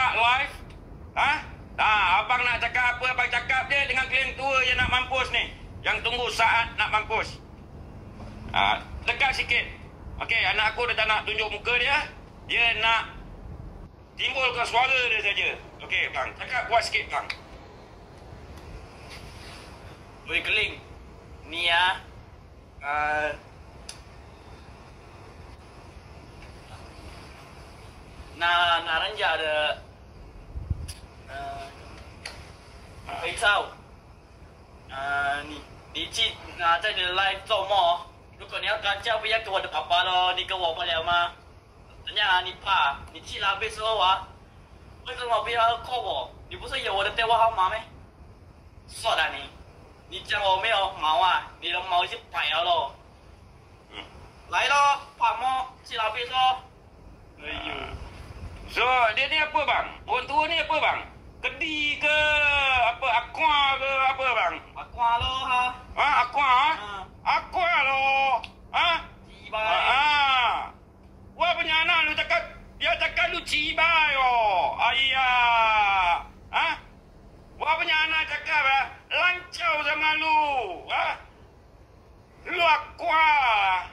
buka live. Abang nak cakap apa, abang cakap je dengan klien tua yang nak mampus ni. Yang tunggu saat nak mampus. Dekat sikit. Okey, anak aku dah tak nak tunjuk muka dia. Dia nak timbulkan suara dia saja. Okey, bang. Cakap kuat sikit, bang. Boleh keling. Ni拿人家的肥皂，你去在你的 live 做梦，如果你要干叫，不要跟我的爸爸咯，你跟我不了吗？怎样啊？你怕？你去那边时候为什么不要 call 我？你不是有我的电话号码没？算了你讲我没有毛啊，你的毛就白了咯。来咯，怕么？去那边说。哎呦。So, dia ni apa bang? Orang tua ni apa bang? Kedi ke? Apa? Aqua ke? Apa bang? Aqua lo ha? Aqua? Aqua lo? Cibai. Wah punya anak lu cakap, dia cakap lu cibai oh. Ayah. Wah punya anak cakap lancau sama lu. Lu aqua.